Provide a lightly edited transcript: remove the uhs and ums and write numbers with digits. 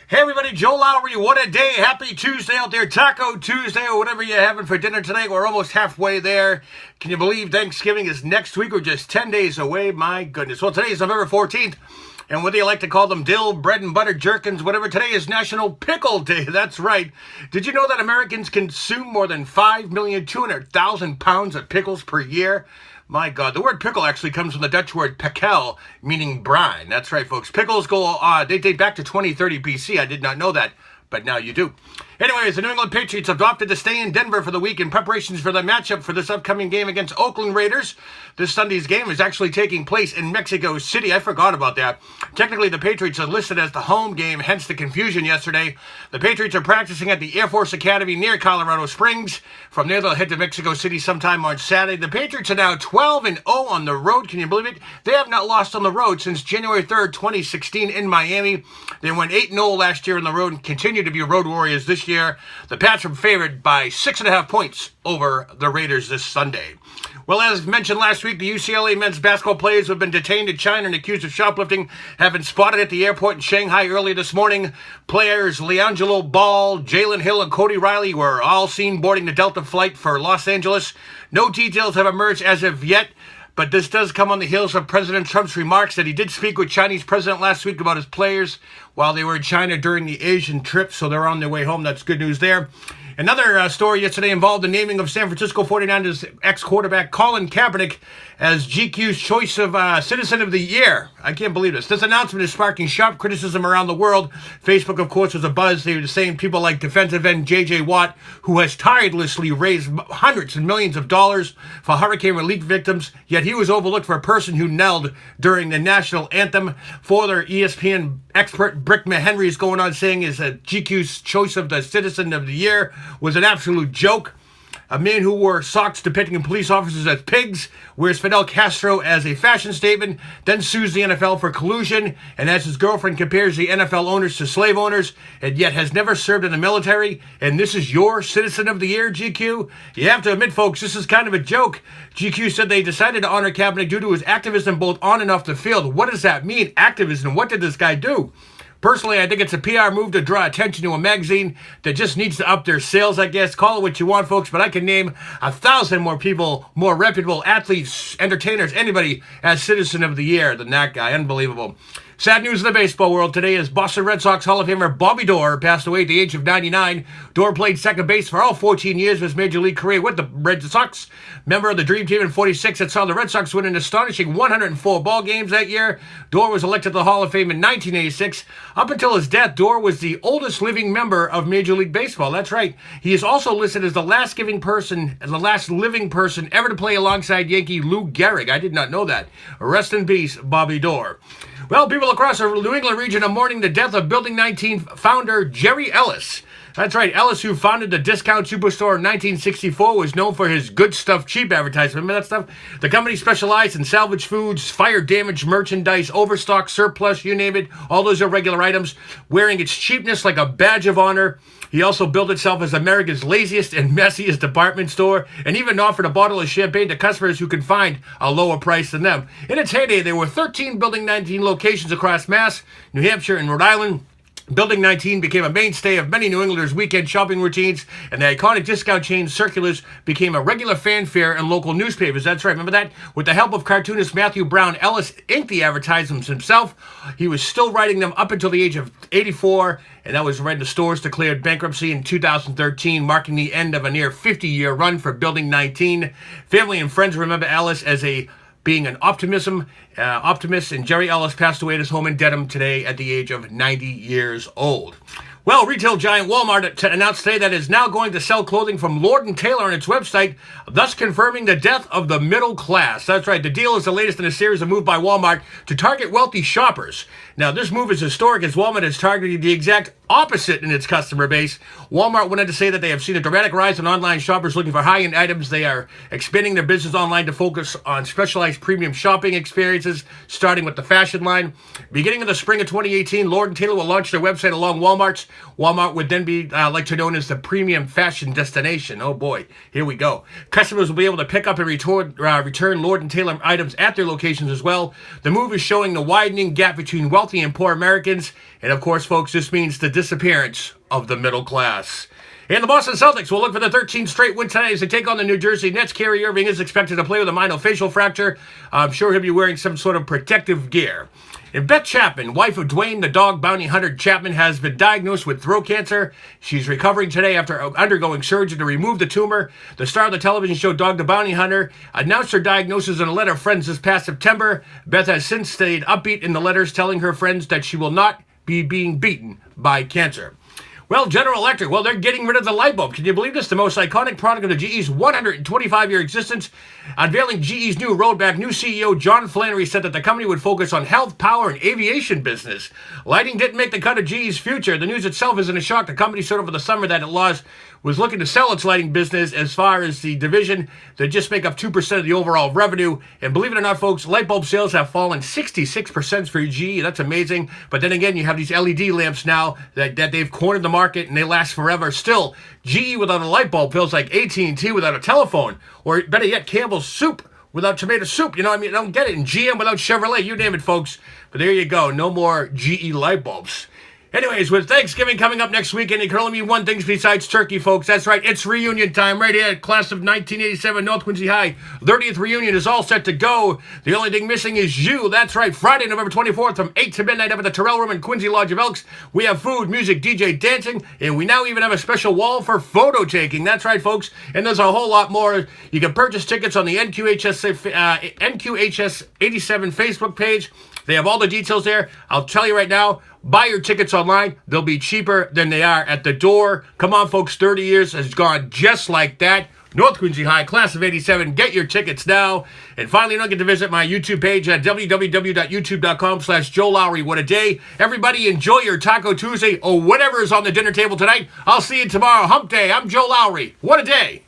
Hey everybody, Joe Lowry, what a day. Happy Tuesday out there, Taco Tuesday or whatever you're having for dinner tonight. We're almost halfway there. Can you believe Thanksgiving is next week? We're just 10 days away, my goodness. Well, today is November 14th, and whether you like to call them dill, bread and butter, jerkins, whatever, today is National Pickle Day. That's right. Did you know that Americans consume more than 5,200,000 pounds of pickles per year? My God, the word pickle actually comes from the Dutch word pikkel, meaning brine. That's right, folks. Pickles they date back to 2030 BC. I did not know that, but now you do. Anyways, the New England Patriots have opted to stay in Denver for the week in preparations for the matchup for this upcoming game against Oakland Raiders. This Sunday's game is actually taking place in Mexico City. I forgot about that. Technically, the Patriots are listed as the home game, hence the confusion yesterday. The Patriots are practicing at the Air Force Academy near Colorado Springs. From there, they'll head to Mexico City sometime on Saturday. The Patriots are now 12-0 on the road. Can you believe it? They have not lost on the road since January 3rd, 2016 in Miami. They went 8-0 last year on the road and continue to be road warriors this year. The Pats are favored by 6.5 points over the Raiders this Sunday. Well, as mentioned last week, the UCLA men's basketball players who have been detained in China and accused of shoplifting have been spotted at the airport in Shanghai early this morning. Players LiAngelo Ball, Jalen Hill, and Cody Riley were all seen boarding the Delta flight for Los Angeles. No details have emerged as of yet, but this does come on the heels of President Trump's remarks that he did speak with Chinese president last week about his players while they were in China during the Asian trip, so they're on their way home. That's good news there. Another story yesterday involved the naming of San Francisco 49ers ex-quarterback Colin Kaepernick as GQ's Choice of Citizen of the Year. I can't believe this. This announcement is sparking sharp criticism around the world. Facebook, of course, was abuzz. They were saying people like defensive end J.J. Watt, who has tirelessly raised hundreds and millions of dollars for hurricane relief victims, yet he was overlooked for a person who knelt during the national anthem. Former ESPN expert Brick Henry is going on saying is that GQ's Choice of the Citizen of the Year was an absolute joke. A man who wore socks depicting police officers as pigs, wears Fidel Castro as a fashion statement, then sues the NFL for collusion, and as his girlfriend compares the NFL owners to slave owners, and yet has never served in the military, and this is your Citizen of the Year, GQ? You have to admit, folks, this is kind of a joke. GQ said they decided to honor Kaepernick due to his activism both on and off the field. What does that mean, activism? What did this guy do? Personally, I think it's a PR move to draw attention to a magazine that just needs to up their sales, I guess. Call it what you want, folks, but I can name 1,000 more people, more reputable athletes, entertainers, anybody as Citizen of the Year than that guy. Unbelievable. Sad news in the baseball world today is Boston Red Sox Hall of Famer Bobby Doerr passed away at the age of 99. Doerr played second base for all 14 years of his major league career with the Red Sox. Member of the Dream Team in 46 that saw the Red Sox win an astonishing 104 ball games that year. Doerr was elected to the Hall of Fame in 1986. Up until his death, Doerr was the oldest living member of Major League Baseball. That's right. He is also listed as the last living person ever to play alongside Yankee Lou Gehrig. I did not know that. Rest in peace, Bobby Doerr. Well, people across the New England region are mourning the death of Building 19 founder Jerry Ellis. That's right, Ellis, who founded the discount superstore in 1964, was known for his good stuff, cheap advertisement. Remember that stuff? The company specialized in salvage foods, fire-damaged merchandise, overstock, surplus, you name it. All those are regular items, wearing its cheapness like a badge of honor. He also billed itself as America's laziest and messiest department store, and even offered a bottle of champagne to customers who could find a lower price than them. In its heyday, there were 13 Building 19 locations across Mass, New Hampshire, and Rhode Island. Building 19 became a mainstay of many New Englanders' weekend shopping routines, and the iconic discount chain circulars became a regular fanfare in local newspapers. That's right, remember that? With the help of cartoonist Matthew Brown, Ellis inked the advertisements himself. He was still writing them up until the age of 84, and that was when the stores declared bankruptcy in 2013, marking the end of a near 50-year run for Building 19. Family and friends remember Ellis as being an optimist, and Jerry Ellis passed away at his home in Dedham today at the age of 90 years old. Well, retail giant Walmart announced today that it is now going to sell clothing from Lord & Taylor on its website, thus confirming the death of the middle class. That's right, the deal is the latest in a series of moves by Walmart to target wealthy shoppers. Now, this move is historic as Walmart has targeted the exact opposite in its customer base. Walmart went on to say that they have seen a dramatic rise in online shoppers looking for high-end items. They are expanding their business online to focus on specialized premium shopping experiences, starting with the fashion line. Beginning in the spring of 2018, Lord & Taylor will launch their website along Walmart's. Walmart would then be known as the premium fashion destination. Oh boy, here we go. Customers will be able to pick up and return Lord & Taylor items at their locations as well. The move is showing the widening gap between wealthy and poor Americans. And of course, folks, this means that disappearance of the middle class. And the Boston Celtics will look for the 13th straight win tonight as they take on the New Jersey Nets. Kyrie Irving is expected to play with a myofascial fracture. I'm sure he'll be wearing some sort of protective gear. And Beth Chapman, wife of Dwayne the dog bounty hunter Chapman, has been diagnosed with throat cancer. She's recovering today after undergoing surgery to remove the tumor. The star of the television show Dog the Bounty Hunter announced her diagnosis in a letter to friends this past September. Beth has since stayed upbeat in the letters, telling her friends that she will not be being beaten by cancer. Well, General Electric, they're getting rid of the light bulb. Can you believe this? The most iconic product of the GE's 125-year existence. Unveiling GE's new roadmap, new CEO John Flannery said that the company would focus on health, power, and aviation business. Lighting didn't make the cut of GE's future. The news itself isn't a shock. The company said over the summer that it was looking to sell its lighting business as far as the division that just make up 2% of the overall revenue. And believe it or not, folks, light bulb sales have fallen 66% for GE. That's amazing. But then again, you have these LED lamps now that they've cornered the market and they last forever. Still, GE without a light bulb feels like AT&T without a telephone, or better yet, Campbell's soup without tomato soup. You know what I mean? I don't get it. And GM without Chevrolet. You name it, folks. But there you go. No more GE light bulbs. Anyways, with Thanksgiving coming up next weekend, it can only mean one thing besides turkey, folks. That's right, it's reunion time right here at Class of 1987 North Quincy High. 30th reunion is all set to go. The only thing missing is you. That's right, Friday, November 24th from 8 to midnight up at the Terrell Room in Quincy Lodge of Elks. We have food, music, DJ, dancing, and we now even have a special wall for photo taking. That's right, folks, and there's a whole lot more. You can purchase tickets on the NQHS 87 Facebook page. They have all the details there. I'll tell you right now, buy your tickets online. They'll be cheaper than they are at the door. Come on, folks. 30 years has gone just like that. North Quincy High, Class of 87. Get your tickets now. And finally, don't forget to visit my YouTube page at www.youtube.com/Joe Lowry. What a day. Everybody enjoy your Taco Tuesday or whatever is on the dinner table tonight. I'll see you tomorrow. Hump Day. I'm Joe Lowry. What a day.